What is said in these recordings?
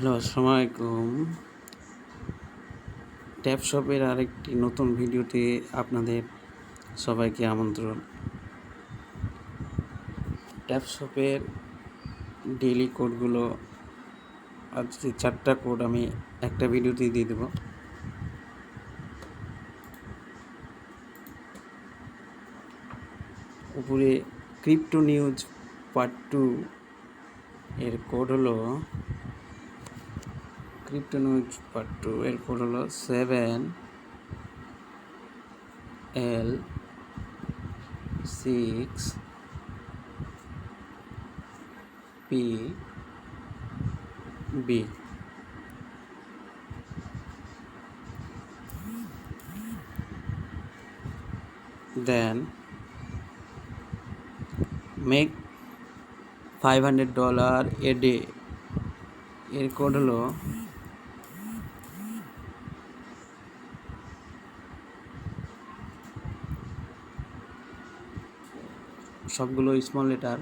Hello, আসসালামু আলাইকুম। Tab শপের আরেকটি নতুন ভিডিওতে আপনাদের সবাইকে আমন্ত্রণ। ট্যাব শপের ডেইলি কোডগুলো আজকে 4টা কোড আমি একটা ভিডিওতে দিয়ে দেব। উপরে ক্রিপ্টো নিউজ পার্ট 2 এর কোড হলো এর কোড হলো 7L6PB. Then make $500 a day. এর কোড হলো সবগুলো small letter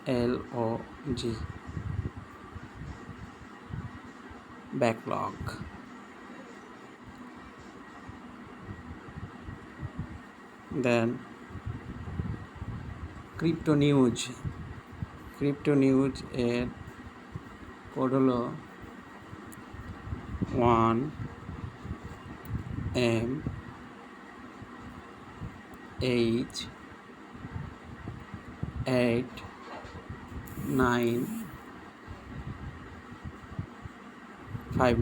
BACKLOG backlog. Then crypto news এর কোড হলো 1M889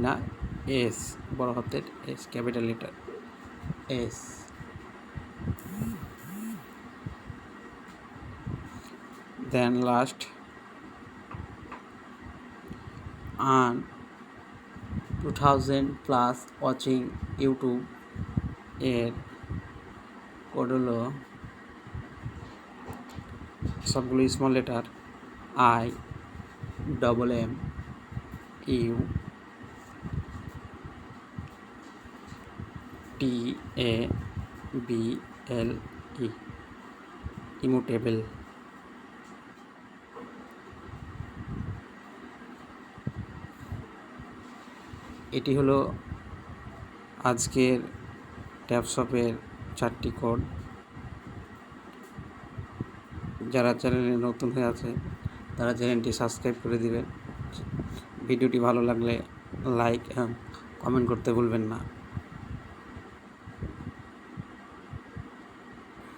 না S, বড় হাতের S, capital letter S. Then last earn 2000 plus watching YouTube এর কোড হলো সবগুলো স্মল লেটার IMMUTABLE ইমুটেবল. এটি হলো আজকের ট্যাব শপের 4টি কোড। যারা চ্যানেলে নতুন হয়ে আছে তারা চ্যানেলটি সাবস্ক্রাইব করে দিবেন। ভিডিওটি ভালো লাগলে লাইক এবং কমেন্ট করতে ভুলবেন না।